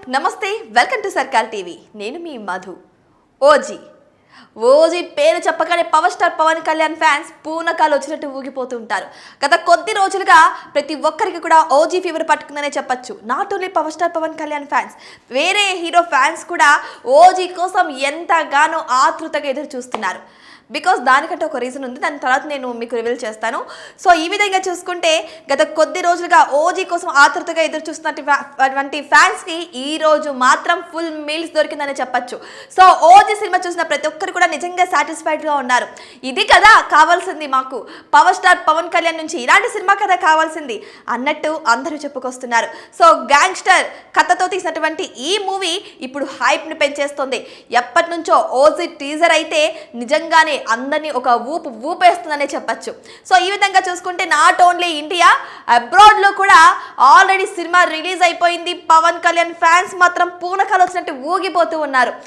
నమస్తే welcome to సర్కార్ TV నేను మీ మధు ఓజీ ఓజీ పేరు చెప్పగానే power star Pawan Kalyan fans పూనకాలు వచ్చినట్టు ఊగిపోతూ ఉంటారు. గత కొద్ది రోజులుగా ప్రతి ఒక్కరికి కూడా ఓజీ ఫీవర్ పట్టుకుందనే చెప్పొచ్చు. Not only power star Pawan Kalyan fans, వేరే హీరో ఫ్యాన్స్ కూడా ఓజీ కోసం ఎంతగానో ఆతృతగా ఎదురు చూస్తున్నారు. బికాస్ దానికంటే ఒక రీజన్ ఉంది, దాని తర్వాత నేను మీకు రివీల్ చేస్తాను. సో ఈ విధంగా చూసుకుంటే గత కొద్ది రోజులుగా ఓజీ కోసం ఆతృతగా ఎదురు చూస్తున్నటువంటి ఫ్యాన్స్కి ఈ రోజు మాత్రం ఫుల్ మీల్స్ దొరికిందని చెప్పొచ్చు. సో ఓజీ సినిమా చూసిన ప్రతి ఒక్కరు కూడా నిజంగా సాటిస్ఫైడ్గా ఉన్నారు. ఇది కదా కావాల్సింది మాకు, పవర్ స్టార్ పవన్ కళ్యాణ్ నుంచి ఇలాంటి సినిమా కదా కావాల్సింది అన్నట్టు అందరూ చెప్పుకొస్తున్నారు. సో గ్యాంగ్స్టర్ కథతో తీసినటువంటి ఈ మూవీ ఇప్పుడు హైప్ని పెంచేస్తుంది. ఎప్పటి నుంచో ఓజీ టీజర్ అయితే నిజంగానే అందరినీ ఒక ఊపేస్తుందనే చెప్పచ్చు. సో ఈ విధంగా చూసుకుంటే నాట్ ఓన్లీ ఇండియా, అబ్రాడ్లో కూడా ఆల్రెడీ సినిమా రిలీజ్ అయిపోయింది. పవన్ కళ్యాణ్ ఫ్యాన్స్ మాత్రం పూనకాలు వచ్చినట్టు ఊగిపోతూ ఉన్నారు.